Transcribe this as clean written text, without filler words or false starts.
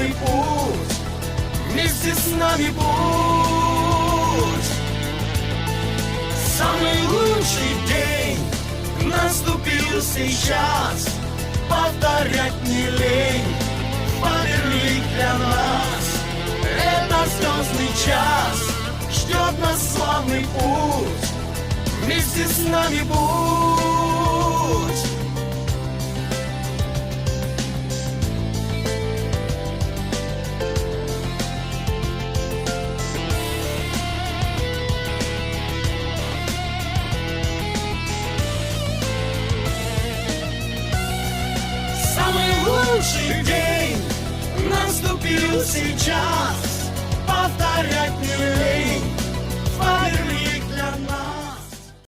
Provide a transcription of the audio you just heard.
славный путь, вместе с нами будь. Самый лучший день наступил сейчас, повторять не лень, поверни для нас. Это звездный час, ждет нас славный путь, вместе с нами будь. Самый лучший день наступил сейчас, повторять не лень.